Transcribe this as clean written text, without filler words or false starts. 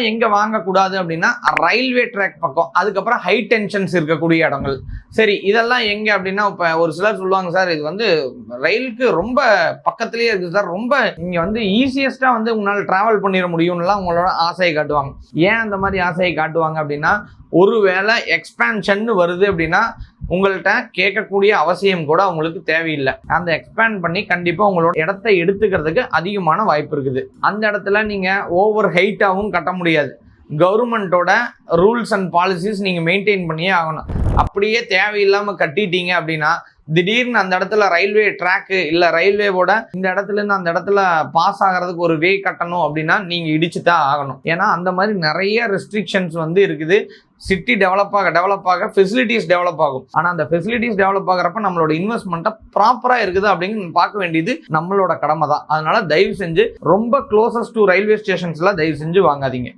எங்க வாங்கக்கூடாது அப்படின்னா ரயில்வே ட்ராக் பக்கம், அதுக்கப்புறம் ஹை டென்ஷன்ஸ் இருக்கக்கூடிய இடங்கள். சரி, இதெல்லாம் எங்க அப்படின்னா, இப்ப ஒரு சிலர் சொல்லுவாங்க, சார் இது வந்து ரயிலுக்கு ரொம்ப பக்கத்திலேயே இருக்கு சார், ரொம்ப நீங்க வந்து ஈஸியஸ்டா வந்து உங்களால டிராவல் பண்ணிட முடியும்லாம் உங்களோட ஆசையை காட்டுவாங்க. ஏன் அந்த மாதிரி ஆசையை காட்டுவாங்க அப்படின்னா, ஒருவேளை எக்ஸ்பேன்ஷன் வருது அப்படின்னா உங்கள்கிட்ட கேட்கக்கூடிய அவசியம் கூட உங்களுக்கு தேவையில்லை. அந்த எக்ஸ்பேண்ட் பண்ணி கண்டிப்பா உங்களோட இடத்தை எடுத்துக்கிறதுக்கு அதிகமான வாய்ப்பு இருக்குது. அந்த இடத்துல நீங்க ஓவர் ஹைட்டாகவும் கட்ட முடியாது. கவர்மெண்டோட ரூல்ஸ் அண்ட் பாலிசிஸ் நீங்க மெயின்டைன் பண்ணியே ஆகணும். அப்படியே தேவையில்லாம கட்டிட்டீங்க அப்படின்னா திடீர்னு அந்த இடத்துல ரயில்வே ட்ராக்கு இல்ல ரயில்வேவோட இந்த இடத்துல இருந்து அந்த இடத்துல பாஸ் ஆகிறதுக்கு ஒரு வே கட்டணும் அப்படின்னா நீங்க இடிச்சுதான் ஆகணும். ஏன்னா அந்த மாதிரி நிறைய ரெஸ்ட்ரிக்ஷன்ஸ் வந்து இருக்குது. சிட்டி டெவலப் ஆக ஃபெசிலிட்டிஸ் டெவலப் ஆகும். ஆனா அந்த ஃபெசிலிட்டிஸ் டெவலப் ஆகிறப்ப நம்மளோட இன்வெஸ்ட்மெண்ட்டை ப்ராப்பரா இருக்குது அப்படின்னு பார்க்க வேண்டியது நம்மளோட கடமை தான். அதனால தயவு செஞ்சு ரொம்ப க்ளோசஸ்ட் டு ரயில்வே ஸ்டேஷன்ஸ்ல தயவு செஞ்சு வாங்காதீங்க.